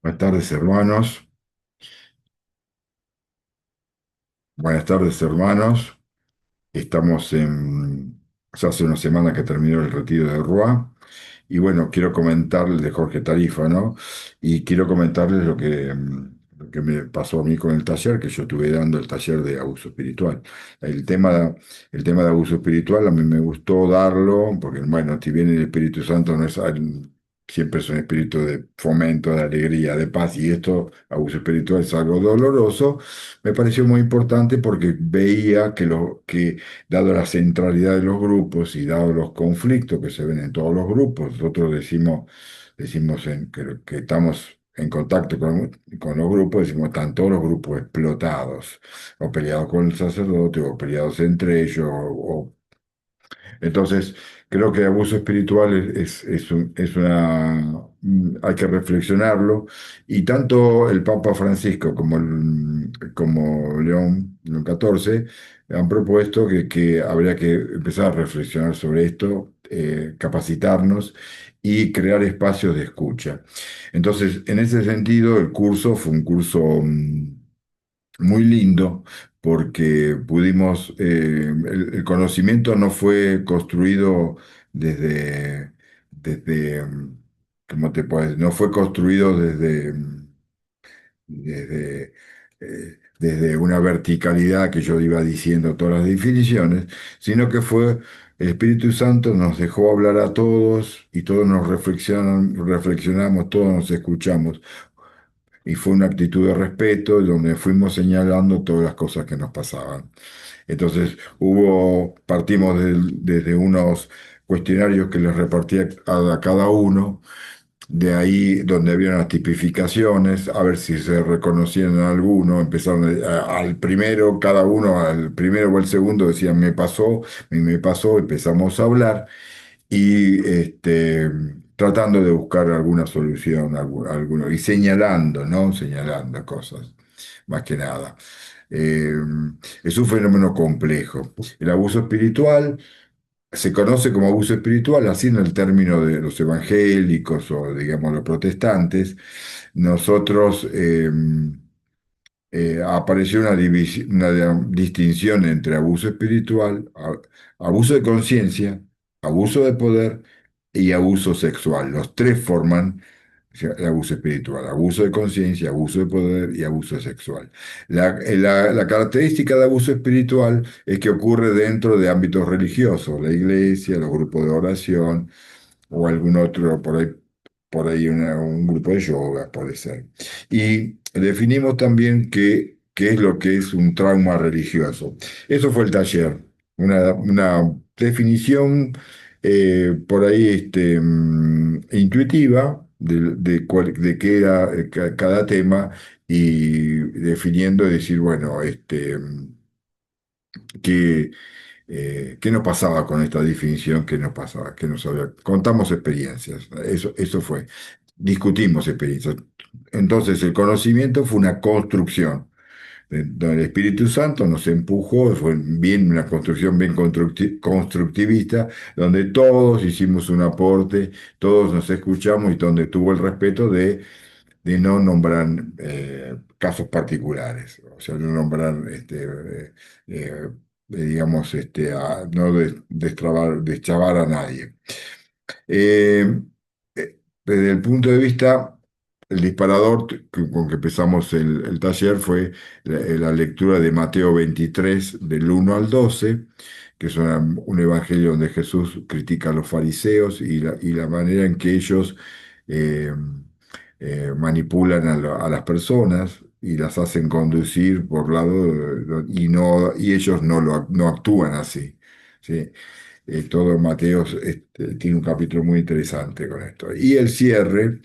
Buenas tardes, hermanos. Buenas tardes, hermanos. Estamos en... Ya hace una semana que terminó el retiro de Rua. Y bueno, quiero comentarles de Jorge Tarifa, ¿no? Y quiero comentarles lo que me pasó a mí con el taller, que yo estuve dando el taller de abuso espiritual. El tema, el tema de abuso espiritual a mí me gustó darlo, porque bueno, si bien el Espíritu Santo no es, siempre es un espíritu de fomento, de alegría, de paz, y esto, abuso espiritual, es algo doloroso, me pareció muy importante porque veía que dado la centralidad de los grupos y dado los conflictos que se ven en todos los grupos, nosotros decimos que estamos en contacto con los grupos, decimos, están todos los grupos explotados, o peleados con el sacerdote, o peleados entre ellos, entonces, creo que abuso espiritual es hay que reflexionarlo, y tanto el Papa Francisco como León XIV han propuesto que habría que empezar a reflexionar sobre esto, capacitarnos y crear espacios de escucha. Entonces, en ese sentido, el curso fue un curso muy lindo porque pudimos, el conocimiento no fue construido desde, ¿cómo te puedo decir? No fue construido desde, desde una verticalidad que yo iba diciendo todas las definiciones, sino que fue, el Espíritu Santo nos dejó hablar a todos y todos nos reflexionamos, todos nos escuchamos. Y fue una actitud de respeto donde fuimos señalando todas las cosas que nos pasaban. Entonces partimos desde unos cuestionarios que les repartía a cada uno, de ahí donde había unas tipificaciones, a ver si se reconocían en alguno, empezaron al primero, cada uno, al primero o al segundo decían me pasó, empezamos a hablar y tratando de buscar alguna solución, y señalando, ¿no? Señalando cosas, más que nada. Eh, es un fenómeno complejo. El abuso espiritual se conoce como abuso espiritual, así en el término de los evangélicos o, digamos, los protestantes. Nosotros, apareció una distinción entre abuso espiritual, abuso de conciencia, abuso de poder y abuso sexual. Los tres forman, o sea, el abuso espiritual: abuso de conciencia, abuso de poder y abuso sexual. La característica de abuso espiritual es que ocurre dentro de ámbitos religiosos, la iglesia, los grupos de oración o algún otro, por ahí un grupo de yoga puede ser. Y definimos también qué es lo que es un trauma religioso. Eso fue el taller, una definición, por ahí, intuitiva de qué era, cada tema, y definiendo y decir, bueno, qué, qué nos pasaba con esta definición, qué nos pasaba, qué nos había. Contamos experiencias, eso fue. Discutimos experiencias. Entonces, el conocimiento fue una construcción, donde el Espíritu Santo nos empujó, fue bien una construcción bien constructivista, donde todos hicimos un aporte, todos nos escuchamos, y donde tuvo el respeto de no nombrar, casos particulares, o sea, no nombrar, digamos, no deschavar a nadie. Eh, Desde el punto de vista, el disparador con que empezamos el taller fue la lectura de Mateo 23, del 1 al 12, que es un evangelio donde Jesús critica a los fariseos y la manera en que ellos, eh, manipulan a las personas y las hacen conducir por lado, y ellos no actúan así. ¿Sí? Todo Mateo, tiene un capítulo muy interesante con esto. Y el cierre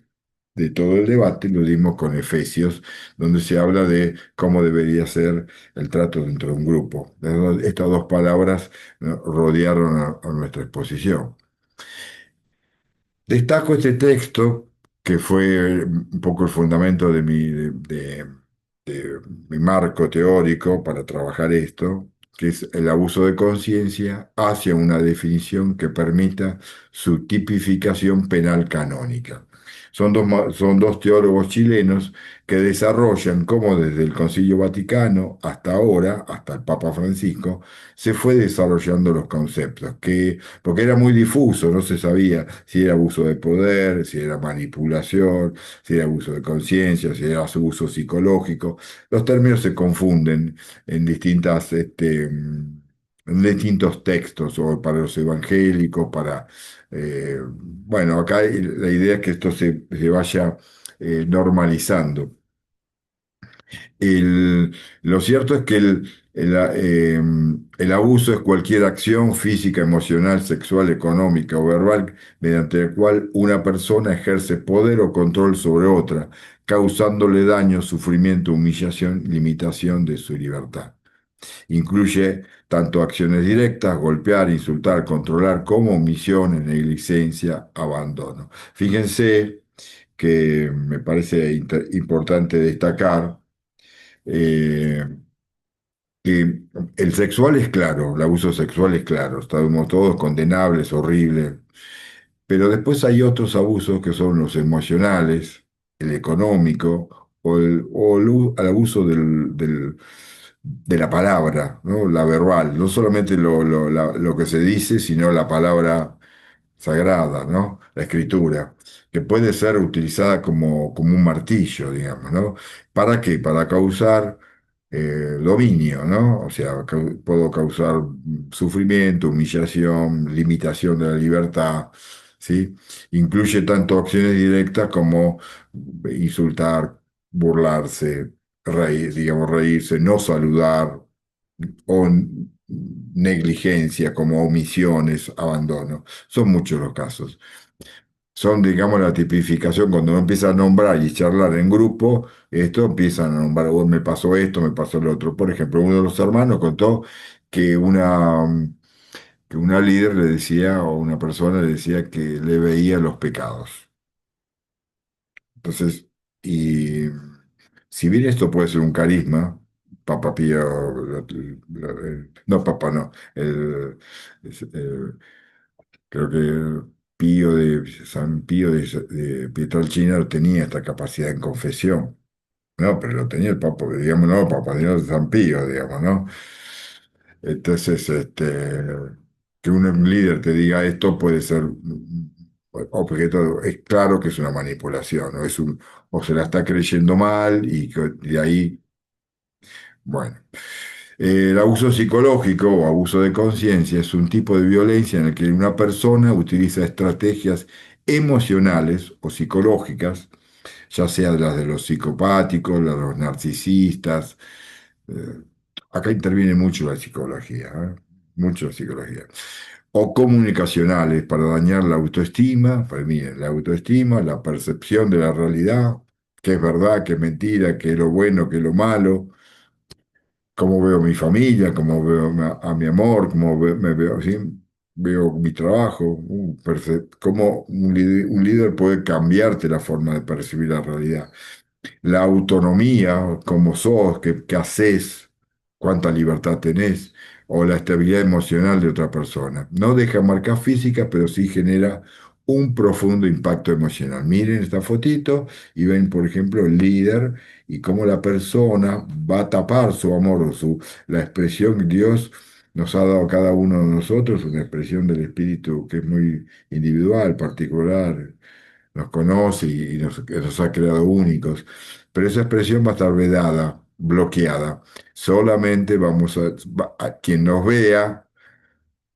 de todo el debate lo dimos con Efesios, donde se habla de cómo debería ser el trato dentro de un grupo. Estas dos palabras, ¿no?, rodearon a nuestra exposición. Destaco este texto, que fue un poco el fundamento de mi marco teórico para trabajar esto, que es el abuso de conciencia hacia una definición que permita su tipificación penal canónica. son dos teólogos chilenos que desarrollan cómo desde el Concilio Vaticano hasta ahora, hasta el Papa Francisco, se fue desarrollando los conceptos, porque era muy difuso, no se sabía si era abuso de poder, si era manipulación, si era abuso de conciencia, si era abuso psicológico. Los términos se confunden en en distintos textos, o para los evangélicos, bueno, acá la idea es que esto se vaya normalizando. Lo cierto es que el abuso es cualquier acción física, emocional, sexual, económica o verbal mediante la cual una persona ejerce poder o control sobre otra, causándole daño, sufrimiento, humillación, limitación de su libertad. Incluye tanto acciones directas, golpear, insultar, controlar, como omisiones, negligencia, abandono. Fíjense que me parece importante destacar eh, que el sexual es claro, el abuso sexual es claro, estamos todos condenables, horribles, pero después hay otros abusos que son los emocionales, el económico el abuso de la palabra, ¿no? La verbal, no solamente lo que se dice, sino la palabra sagrada, ¿no? La escritura, que puede ser utilizada como un martillo, digamos, ¿no? ¿Para qué? Para causar dominio, ¿no? O sea, puedo causar sufrimiento, humillación, limitación de la libertad, ¿sí? Incluye tanto acciones directas como insultar, burlarse, reír, digamos, reírse, no saludar, o negligencia como omisiones, abandono. Son muchos los casos. Son, digamos, la tipificación cuando uno empieza a nombrar y charlar en grupo, esto empiezan a nombrar, "Oh, me pasó esto, me pasó lo otro". Por ejemplo, uno de los hermanos contó que una líder le decía, o una persona le decía que le veía los pecados. Entonces, y si bien esto puede ser un carisma, Papa Pío, no, Papa no, creo que San Pío de Pietrelcina tenía esta capacidad en confesión, ¿no? Pero lo tenía el Papa, digamos, no, Papa Dios de San Pío, digamos, ¿no? Entonces, que un líder te diga esto puede ser objeto, es claro que es una manipulación, ¿no? O se la está creyendo mal y de ahí, bueno. El abuso psicológico o abuso de conciencia es un tipo de violencia en el que una persona utiliza estrategias emocionales o psicológicas, ya sea las de los psicopáticos, las de los narcisistas. eh, Acá interviene mucho la psicología, mucho la psicología. O comunicacionales para dañar la autoestima, para mí la autoestima, la percepción de la realidad, qué es verdad, qué es mentira, qué es lo bueno, qué es lo malo, cómo veo mi familia, cómo veo a mi amor, me veo así, veo mi trabajo, cómo un líder puede cambiarte la forma de percibir la realidad. La autonomía, cómo sos, qué haces, cuánta libertad tenés, o la estabilidad emocional de otra persona. No deja marcas físicas, pero sí genera un profundo impacto emocional. Miren esta fotito y ven, por ejemplo, el líder y cómo la persona va a tapar su amor la expresión que Dios nos ha dado a cada uno de nosotros, una expresión del espíritu que es muy individual, particular, nos conoce y nos ha creado únicos, pero esa expresión va a estar vedada, bloqueada. Solamente quien nos vea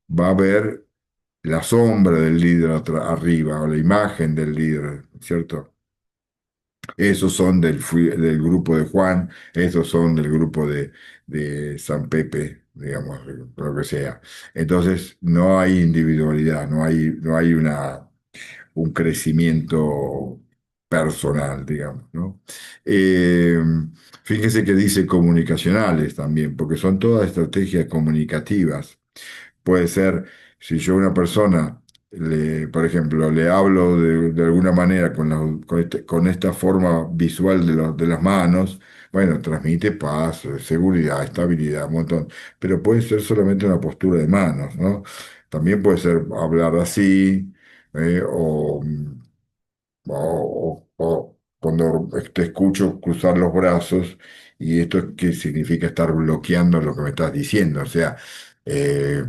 va a ver la sombra del líder arriba o la imagen del líder, ¿cierto? Esos son del grupo de Juan, esos son del grupo de San Pepe, digamos, lo que sea. Entonces, no hay individualidad, no hay un crecimiento personal, digamos, ¿no? Eh, Fíjese que dice comunicacionales también, porque son todas estrategias comunicativas. Puede ser, si yo a una persona, por ejemplo, le hablo de alguna manera con esta forma visual de las manos, bueno, transmite paz, seguridad, estabilidad, un montón, pero puede ser solamente una postura de manos, ¿no? También puede ser hablar así, o o cuando te escucho cruzar los brazos, y esto qué significa estar bloqueando lo que me estás diciendo. Eh,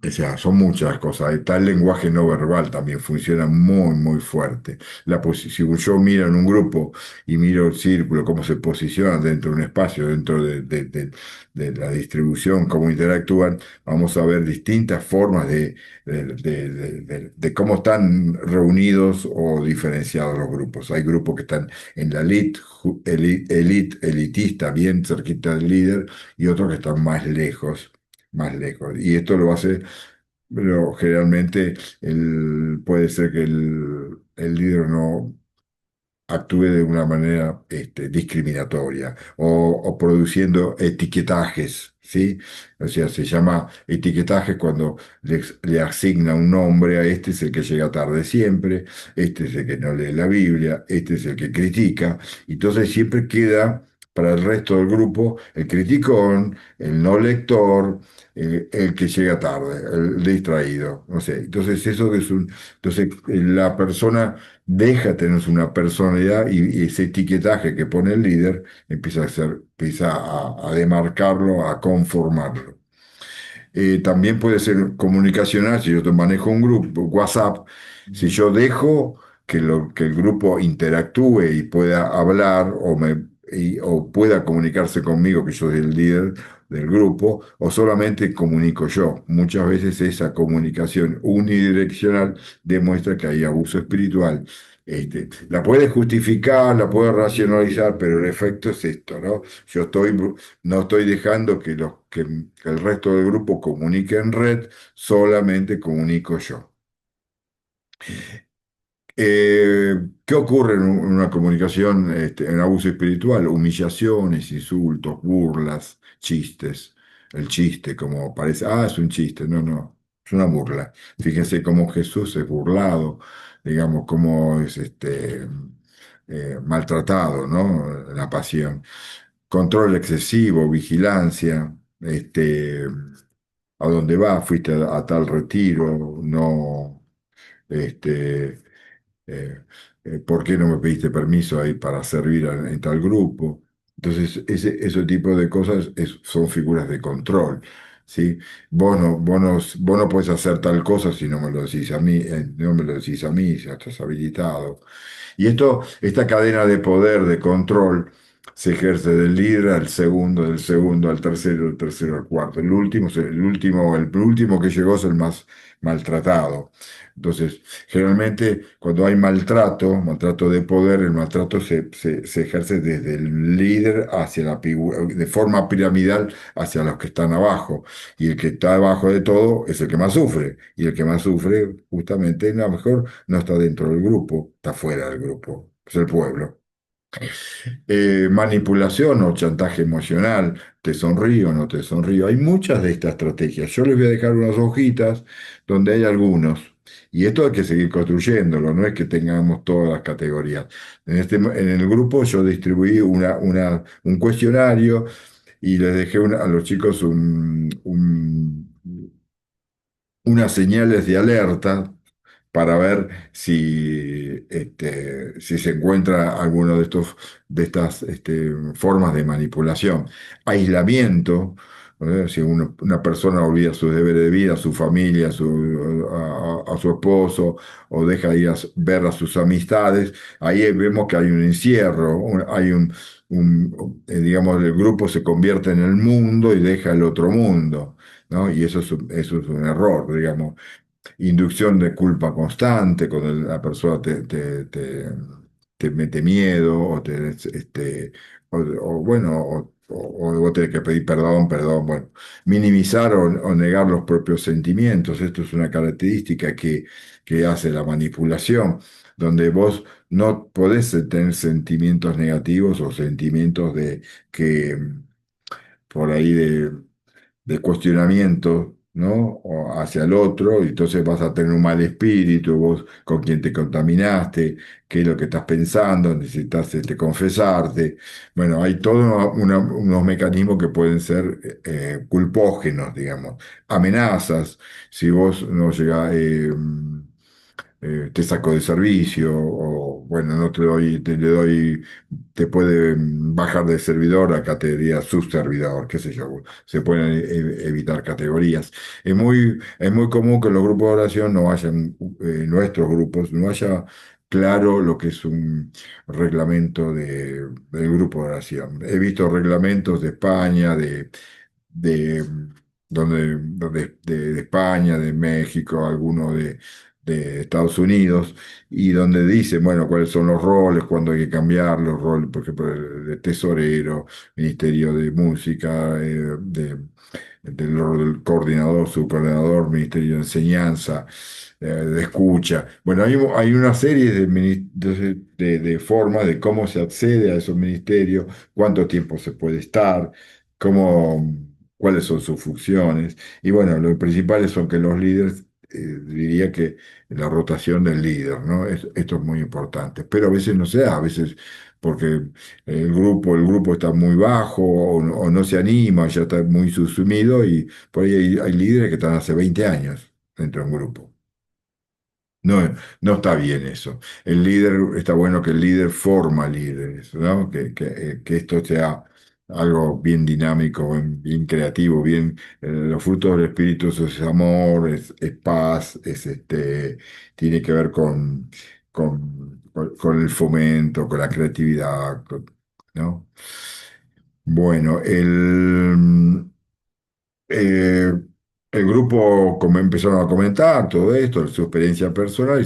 o sea, son muchas cosas. Está el lenguaje no verbal también funciona muy, muy fuerte. Si yo miro en un grupo y miro el círculo, cómo se posicionan dentro de un espacio, dentro de la distribución, cómo interactúan, vamos a ver distintas formas de cómo están reunidos o diferenciados los grupos. Hay grupos que están en la elitista, bien cerquita del líder, y otros que están más lejos, más lejos. Y esto lo hace, pero generalmente puede ser que el líder no actúe de una manera discriminatoria o produciendo etiquetajes, ¿sí? O sea, se llama etiquetaje cuando le asigna un nombre a este es el que llega tarde siempre, este es el que no lee la Biblia, este es el que critica, entonces siempre queda para el resto del grupo el criticón, el no lector, el que llega tarde, el distraído, no sé. Entonces eso es entonces la persona deja tener una personalidad y ese etiquetaje que pone el líder empieza a demarcarlo, a conformarlo. También puede ser comunicacional, si yo te manejo un grupo, WhatsApp, si yo dejo que el grupo interactúe y pueda hablar o pueda comunicarse conmigo, que yo soy el líder del grupo, o solamente comunico yo. Muchas veces esa comunicación unidireccional demuestra que hay abuso espiritual. La puede justificar, la puede racionalizar, pero el efecto es esto, ¿no? No estoy dejando que el resto del grupo comunique en red, solamente comunico yo. ¿Qué ocurre en una comunicación, en abuso espiritual? Humillaciones, insultos, burlas, chistes. El chiste, como parece, es un chiste. No, no, es una burla. Fíjense cómo Jesús es burlado, digamos, cómo es maltratado, ¿no? La pasión. Control excesivo, vigilancia, a dónde vas, fuiste a tal retiro, no, este, eh, ¿por qué no me pediste permiso ahí para servir en tal grupo? Entonces, ese tipo de cosas son figuras de control, ¿sí? Vos no podés hacer tal cosa si no me lo decís a mí, no me lo decís a mí, si ya estás habilitado. Y esta cadena de poder, de control, se ejerce del líder al segundo, del segundo al tercero, del tercero al cuarto. El último que llegó es el más maltratado. Entonces, generalmente cuando hay maltrato de poder, el maltrato se ejerce desde el líder hacia de forma piramidal hacia los que están abajo. Y el que está abajo de todo es el que más sufre. Y el que más sufre, justamente, a lo mejor no está dentro del grupo, está fuera del grupo, es el pueblo. Manipulación o chantaje emocional, te sonrío o no te sonrío. Hay muchas de estas estrategias. Yo les voy a dejar unas hojitas donde hay algunos. Y esto hay que seguir construyéndolo, no es que tengamos todas las categorías. En el grupo yo distribuí un cuestionario y les dejé a los chicos unas señales de alerta para ver si se encuentra alguno de estas formas de manipulación. Aislamiento, si una persona olvida sus deberes de vida, a su familia, a su esposo, o deja de ir a ver a sus amistades, ahí vemos que hay un encierro, digamos, el grupo se convierte en el mundo y deja el otro mundo, ¿no? Y eso es un error, digamos. Inducción de culpa constante, cuando la persona te mete miedo bueno, o vos tenés que pedir perdón, bueno, minimizar o negar los propios sentimientos. Esto es una característica que hace la manipulación, donde vos no podés tener sentimientos negativos o sentimientos que por ahí de cuestionamiento, ¿no? O hacia el otro, y entonces vas a tener un mal espíritu, vos con quien te contaminaste, qué es lo que estás pensando, necesitas confesarte. Bueno, hay todos unos mecanismos que pueden ser culpógenos, digamos. Amenazas, si vos no llegás, te saco de servicio, o bueno, no te doy, le doy, te puede bajar de servidor a categoría subservidor, qué sé yo, se pueden evitar categorías. Es muy común que en los grupos de oración no hayan, nuestros grupos, no haya claro lo que es un reglamento del grupo de oración. He visto reglamentos de España, de, de España, de México, algunos de Estados Unidos, y donde dicen, bueno, cuáles son los roles, cuándo hay que cambiar los roles, por ejemplo, de tesorero, Ministerio de Música, del coordinador, subcoordinador, Ministerio de Enseñanza, de Escucha. Bueno, hay una serie de formas de cómo se accede a esos ministerios, cuánto tiempo se puede estar, cómo, cuáles son sus funciones. Y bueno, lo principales son que los líderes, diría que la rotación del líder, ¿no? Esto es muy importante. Pero a veces no se da, a veces porque el grupo está muy bajo o no se anima, ya está muy subsumido y por ahí hay líderes que están hace 20 años dentro de un grupo. No, no está bien eso. El líder, está bueno que el líder forma líderes, ¿no? Que esto sea algo bien dinámico, bien, bien creativo, bien, los frutos del espíritu eso es amor, es paz, tiene que ver con el fomento, con la creatividad, ¿no? Bueno, eh, el grupo como empezaron a comentar todo esto, su experiencia personal, y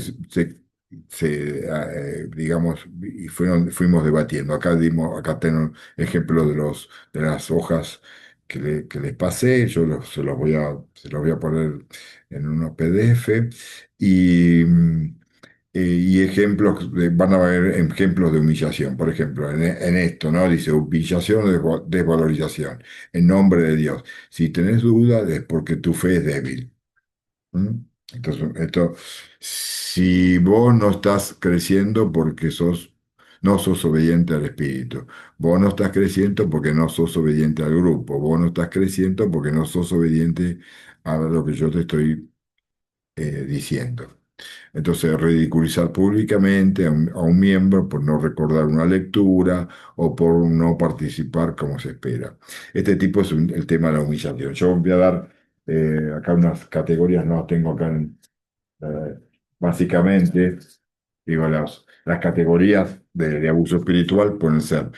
digamos, y fuimos debatiendo. Acá tengo ejemplos de las hojas que les pasé, se los voy a poner en unos PDF y, y ejemplos, van a haber ejemplos de humillación, por ejemplo, en esto, ¿no? Dice humillación o desvalorización, en nombre de Dios. Si tenés duda es porque tu fe es débil. ¿Mm? Entonces, si vos no estás creciendo porque no sos obediente al Espíritu, vos no estás creciendo porque no sos obediente al grupo, vos no estás creciendo porque no sos obediente a lo que yo te estoy diciendo. Entonces, ridiculizar públicamente a un miembro por no recordar una lectura o por no participar como se espera. Este tipo es el tema de la humillación. Yo voy a dar acá unas categorías, no las tengo acá eh, básicamente. Digo, las categorías de abuso espiritual pueden ser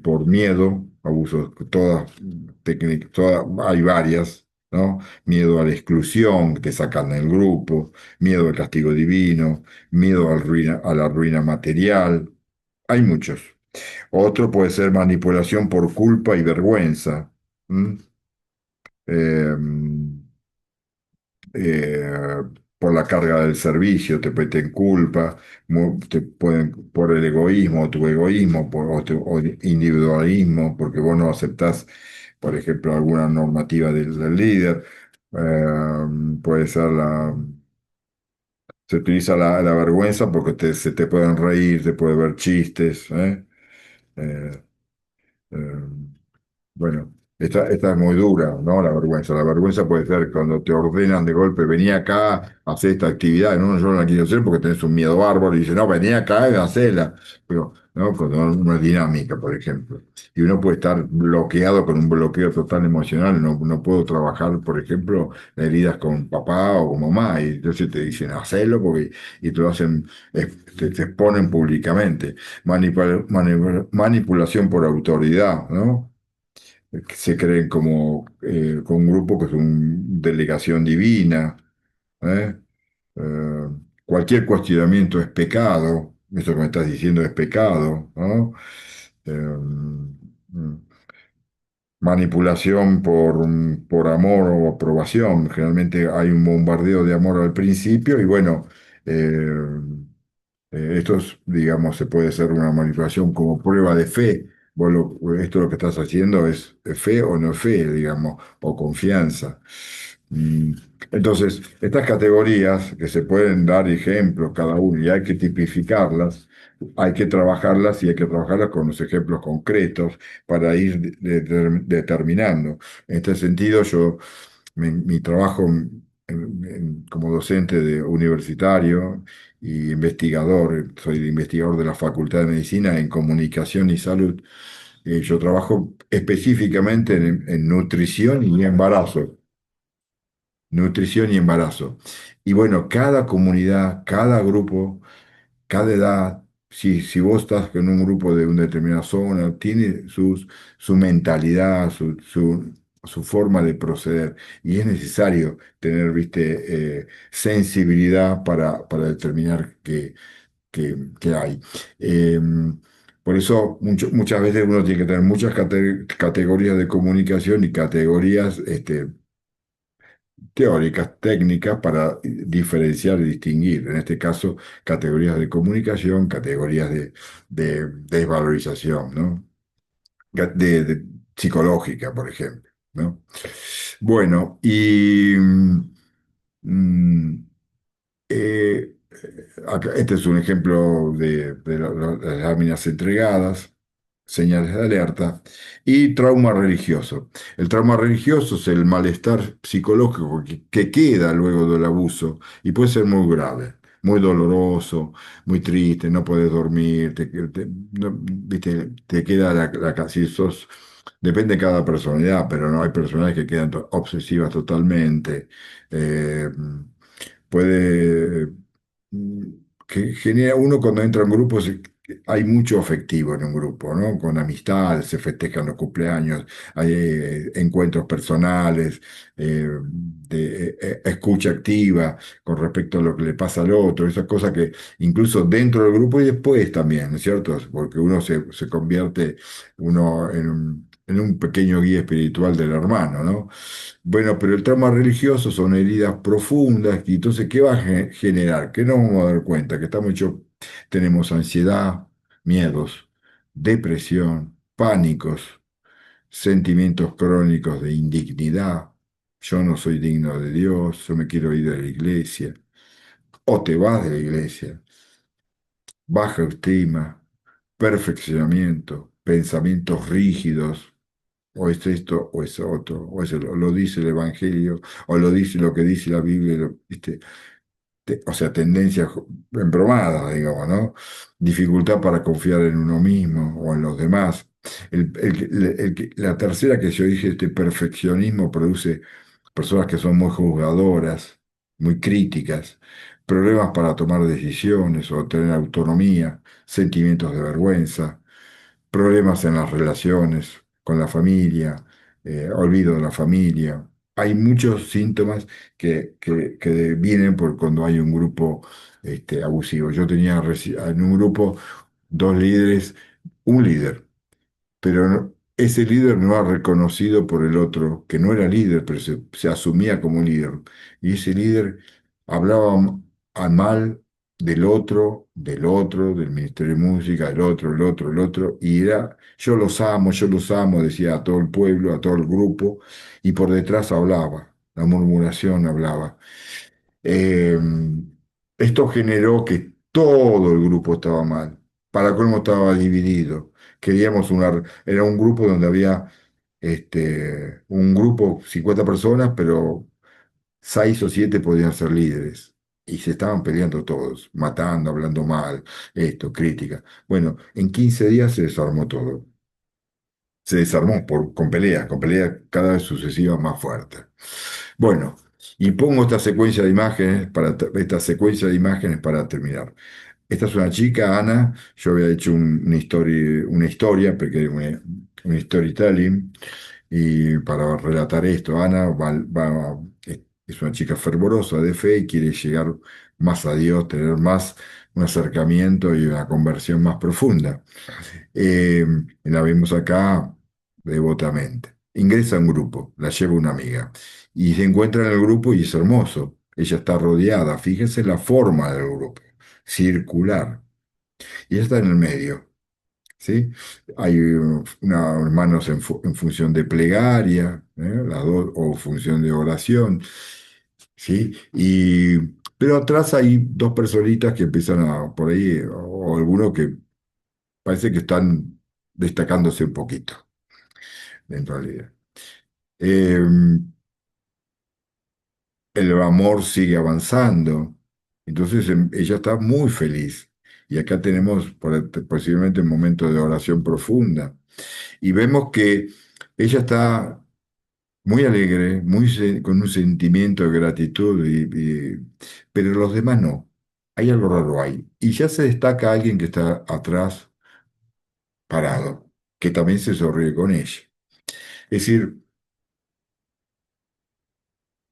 por miedo, abusos, todas técnicas, hay varias, ¿no? Miedo a la exclusión, que te sacan del grupo, miedo al castigo divino, miedo a la ruina material, hay muchos. Otro puede ser manipulación por culpa y vergüenza. ¿M? Eh, eh, por la carga del servicio, te meten culpa, te pueden por el egoísmo, tu egoísmo, o individualismo, porque vos no aceptás, por ejemplo, alguna normativa del líder. Puede ser se utiliza la vergüenza porque se te pueden reír, te puede ver chistes, ¿eh? Eh, eh, bueno, esta es muy dura, ¿no? La vergüenza. La vergüenza puede ser cuando te ordenan de golpe, vení acá, hacer esta actividad. No, yo no la quiero hacer porque tenés un miedo bárbaro y dice, no, vení acá y hacela. Pero, ¿no? Cuando no es dinámica, por ejemplo. Y uno puede estar bloqueado con un bloqueo total emocional. No puedo trabajar, por ejemplo, heridas con papá o con mamá. Y entonces te dicen, hacelo porque, y te lo hacen, te exponen públicamente. Manipulación por autoridad, ¿no? Que se creen como con un grupo que es una delegación divina. ¿Eh? Eh, Cualquier cuestionamiento es pecado, eso que me estás diciendo es pecado, ¿no? Manipulación por amor o aprobación. Generalmente hay un bombardeo de amor al principio y bueno, eh, esto es, digamos, se puede hacer una manipulación como prueba de fe. Esto lo que estás haciendo es fe o no fe, digamos, o confianza. Mm, Entonces, estas categorías que se pueden dar ejemplos cada uno y hay que tipificarlas, hay que trabajarlas y hay que trabajarlas con los ejemplos concretos para ir determinando. En este sentido, mi trabajo. como docente universitario y investigador. Soy investigador de la Facultad de Medicina en Comunicación y Salud. Yo trabajo específicamente en nutrición y embarazo. Nutrición y embarazo. Y bueno, cada comunidad, cada grupo, cada edad, si vos estás en un grupo de una determinada zona, tiene su mentalidad, su forma de proceder. Y es necesario tener, viste, sensibilidad para determinar qué hay. Eh, por eso muchas veces uno tiene que tener muchas categorías de comunicación y categorías teóricas, técnicas para diferenciar y distinguir. En este caso, categorías de comunicación, categorías de desvalorización, ¿no? De psicológica, por ejemplo, ¿no? Bueno, y mm, eh, este es un ejemplo de las láminas entregadas, señales de alerta, y trauma religioso. El trauma religioso es el malestar psicológico que queda luego del abuso y puede ser muy grave, muy doloroso, muy triste, no puedes dormir, viste, te queda si sos, depende de cada personalidad, pero no hay personas que quedan obsesivas totalmente. eh, puede mm, que genera uno cuando entra en grupos, hay mucho afectivo en un grupo, ¿no? Con amistad, se festejan los cumpleaños, hay encuentros personales, escucha activa con respecto a lo que le pasa al otro, esas cosas que incluso dentro del grupo y después también, ¿no es cierto? Porque uno se convierte uno en un pequeño guía espiritual del hermano, ¿no? Bueno, pero el trauma religioso son heridas profundas y entonces, ¿qué va a generar? ¿Qué nos vamos a dar cuenta? Que estamos hechos, tenemos ansiedad, miedos, depresión, pánicos, sentimientos crónicos de indignidad. Yo no soy digno de Dios, yo me quiero ir de la iglesia. O te vas de la iglesia. Baja autoestima, perfeccionamiento, pensamientos rígidos, o es esto o es otro, o lo dice el Evangelio, o lo dice lo que dice la Biblia, ¿viste? O sea, tendencias embromadas, digamos, ¿no? Dificultad para confiar en uno mismo o en los demás. La tercera que yo dije, este perfeccionismo produce personas que son muy juzgadoras, muy críticas, problemas para tomar decisiones o tener autonomía, sentimientos de vergüenza, problemas en las relaciones con la familia, olvido de la familia. Hay muchos síntomas que vienen por cuando hay un grupo abusivo. Yo tenía en un grupo dos líderes, un líder, pero ese líder no era reconocido por el otro, que no era líder, pero se asumía como líder. Y ese líder hablaba a mal del otro, del Ministerio de Música, del otro, el otro, el otro, y era, yo los amo, decía a todo el pueblo, a todo el grupo, y por detrás hablaba, la murmuración hablaba. Eh, Esto generó que todo el grupo estaba mal. Para colmo estaba dividido. Era un grupo donde había un grupo, 50 personas, pero 6 o 7 podían ser líderes. Y se estaban peleando todos, matando, hablando mal, crítica. Bueno, en 15 días se desarmó todo. Se desarmó con peleas cada vez sucesivas más fuertes. Bueno, y pongo esta secuencia de imágenes para terminar. Esta es una chica, Ana. Yo había hecho una historia, porque un storytelling, y para relatar esto, Ana es una chica fervorosa de fe y quiere llegar más a Dios, tener más un acercamiento y una conversión más profunda. Eh, la vemos acá devotamente. Ingresa a un grupo, la lleva una amiga y se encuentra en el grupo y es hermoso. Ella está rodeada, fíjese la forma del grupo, circular. Y ella está en el medio, ¿sí? Hay unas manos en función de plegaria, las dos, o función de oración, ¿sí? Pero atrás hay dos personitas que empiezan por ahí, o algunos que parece que están destacándose un poquito en realidad. Eh, el amor sigue avanzando. Entonces ella está muy feliz. Y acá tenemos posiblemente un momento de oración profunda. Y vemos que ella está muy alegre, con un sentimiento de gratitud, pero los demás no. Hay algo raro ahí. Y ya se destaca alguien que está atrás, parado, que también se sonríe con ella. Es decir,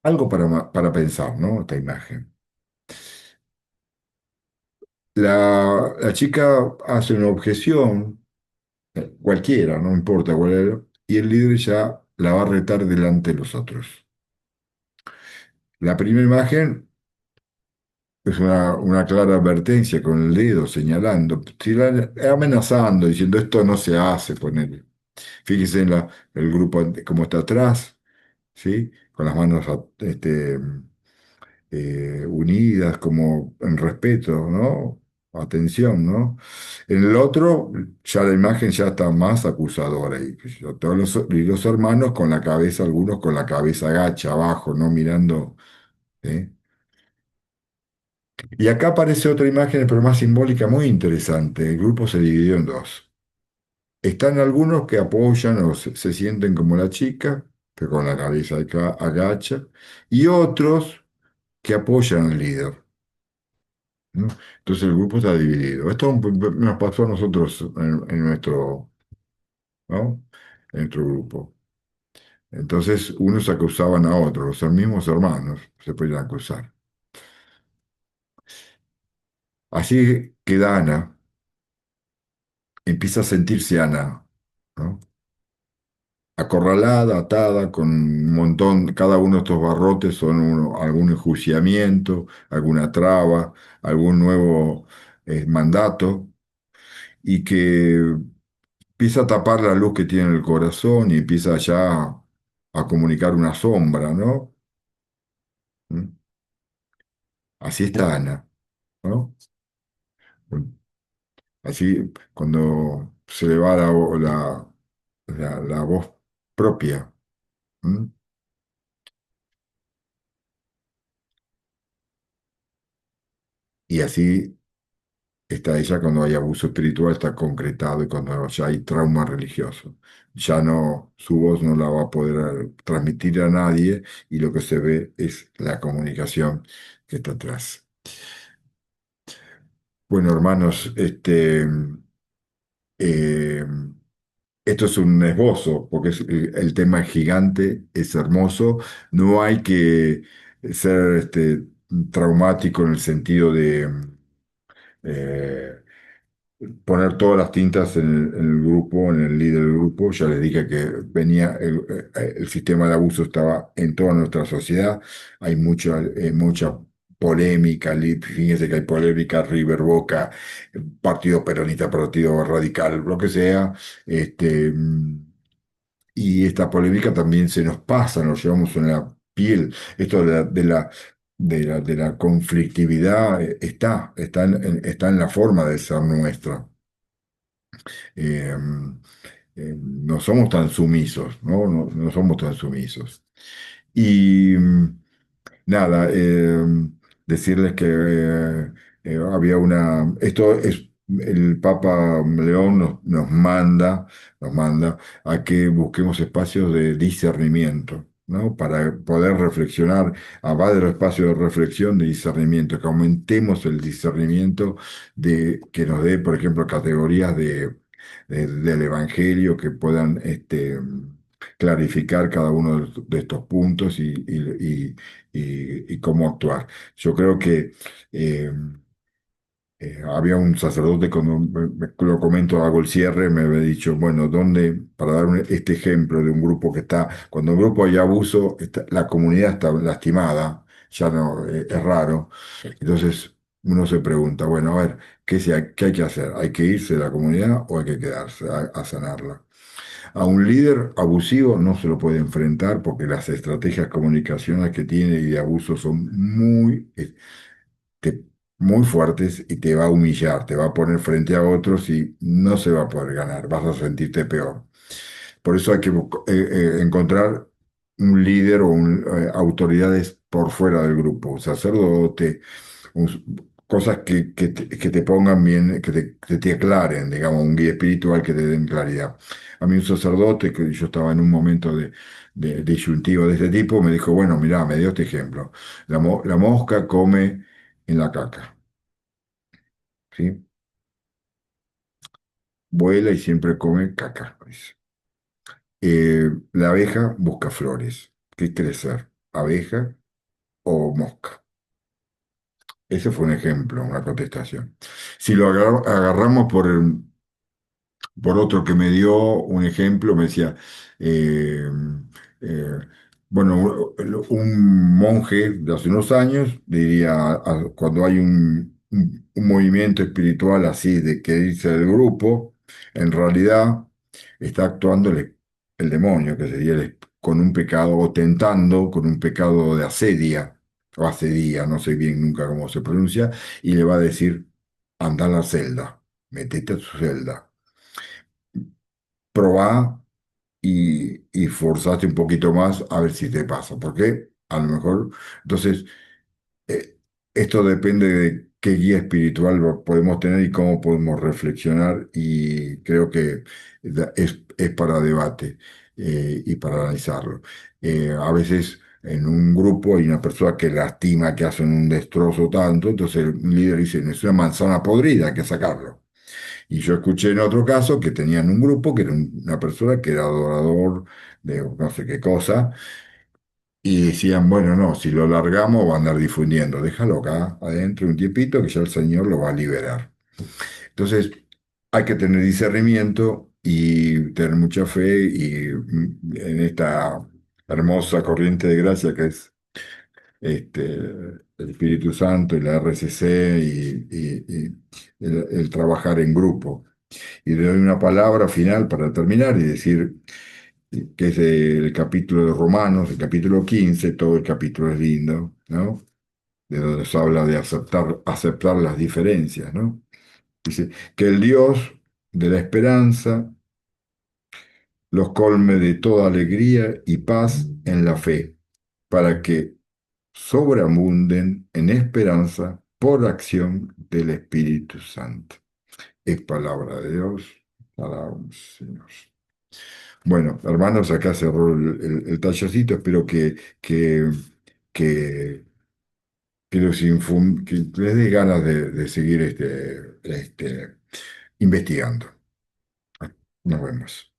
algo para pensar, ¿no? Esta imagen. La chica hace una objeción, cualquiera, no importa cuál era, y el líder ya la va a retar delante de los otros. La primera imagen es una clara advertencia con el dedo señalando, amenazando, diciendo esto no se hace, poner. Fíjese en el grupo cómo está atrás, ¿sí? Con las manos unidas, como en respeto, ¿no? Atención, ¿no? En el otro, ya la imagen ya está más acusadora. Todos los hermanos con la cabeza, algunos con la cabeza agacha abajo, ¿no? Mirando. ¿Eh? Y acá aparece otra imagen, pero más simbólica, muy interesante. El grupo se dividió en dos. Están algunos que apoyan o se sienten como la chica, que con la cabeza agacha, y otros que apoyan al líder, ¿no? Entonces el grupo está dividido. Esto nos pasó a nosotros en nuestro, ¿no? En nuestro grupo. Entonces unos acusaban a otros, los mismos hermanos se podían acusar. Así queda Ana, empieza a sentirse Ana, ¿no? Acorralada, atada, con un montón, cada uno de estos barrotes son algún enjuiciamiento, alguna traba, algún nuevo mandato, y que empieza a tapar la luz que tiene en el corazón y empieza ya a comunicar una sombra, ¿no? ¿Mm? Así está Ana, ¿no? Así cuando se le va la voz propia. ¿Mm? Y así está ella cuando hay abuso espiritual, está concretado y cuando ya hay trauma religioso. Ya no, su voz no la va a poder transmitir a nadie y lo que se ve es la comunicación que está atrás. Bueno, hermanos, eh, esto es un esbozo, porque el tema es gigante, es hermoso, no hay que ser traumático en el sentido de eh, poner todas las tintas en el grupo, en el líder del grupo. Ya les dije que venía, el sistema de abuso estaba en toda nuestra sociedad. Hay mucha polémica, fíjense que hay polémica, River Boca, Partido Peronista, Partido Radical, lo que sea. Este, y esta polémica también se nos pasa, nos llevamos en la piel. Esto de la conflictividad está en la forma de ser nuestra. Eh, no somos tan sumisos, ¿no? No somos tan sumisos. Y nada, decirles que había esto es, el Papa León nos manda a que busquemos espacios de discernimiento, ¿no? Para poder reflexionar, va de los espacios de reflexión, de discernimiento, que aumentemos el discernimiento que nos dé, por ejemplo, categorías del Evangelio que puedan clarificar cada uno de estos puntos y cómo actuar. Yo creo que eh, había un sacerdote, cuando lo comento, hago el cierre, me había dicho, bueno, para dar este ejemplo de un grupo que está, cuando en un grupo hay abuso, la comunidad está lastimada, ya no, es raro. Entonces uno se pregunta, bueno, a ver, ¿qué hay que hacer? ¿Hay que irse de la comunidad o hay que quedarse a sanarla? A un líder abusivo no se lo puede enfrentar porque las estrategias comunicacionales que tiene y de abuso son te- muy fuertes y te va a humillar, te va a poner frente a otros y no se va a poder ganar, vas a sentirte peor. Por eso hay que encontrar un líder o autoridades por fuera del grupo, un sacerdote, cosas que te pongan bien, que te aclaren, digamos, un guía espiritual que te den claridad. A mí un sacerdote, que yo estaba en un momento de disyuntivo de este tipo, me dijo, bueno, mirá, me dio este ejemplo. La mosca come en la caca, ¿sí? Vuela y siempre come caca, dice. La abeja busca flores. ¿Qué quiere ser? ¿Abeja o mosca? Ese fue un ejemplo, una contestación. Si lo agarramos por otro que me dio un ejemplo, me decía, eh, eh, bueno, un monje de hace unos años diría, cuando hay un movimiento espiritual así de que dice el grupo, en realidad está actuando el demonio, que sería con un pecado, o tentando con un pecado de asedia, o asedía, no sé bien nunca cómo se pronuncia, y le va a decir, anda a la celda, metete a tu celda, probá y forzate un poquito más a ver si te pasa, porque a lo mejor, entonces, eh, esto depende de qué guía espiritual podemos tener y cómo podemos reflexionar y creo que es para debate y para analizarlo. A veces en un grupo hay una persona que lastima, que hacen un destrozo tanto, entonces el líder dice, es una manzana podrida, hay que sacarlo. Y yo escuché en otro caso que tenían un grupo que era una persona que era adorador de no sé qué cosa, y decían, bueno, no, si lo largamos va a andar difundiendo, déjalo acá adentro un tiempito que ya el Señor lo va a liberar. Entonces, hay que tener discernimiento y tener mucha fe y en esta hermosa corriente de gracia que es el Espíritu Santo y la RCC y el trabajar en grupo. Y le doy una palabra final para terminar y decir que es el capítulo de Romanos, el capítulo 15 todo el capítulo es lindo, ¿no? De donde se habla de aceptar las diferencias, ¿no? Dice, que el Dios de la esperanza los colme de toda alegría y paz en la fe, para que sobreabunden en esperanza por acción del Espíritu Santo. Es palabra de Dios, alabamos, Señor. Bueno, hermanos, acá cerró el tallercito. Espero que, que les dé ganas de seguir investigando. Nos vemos.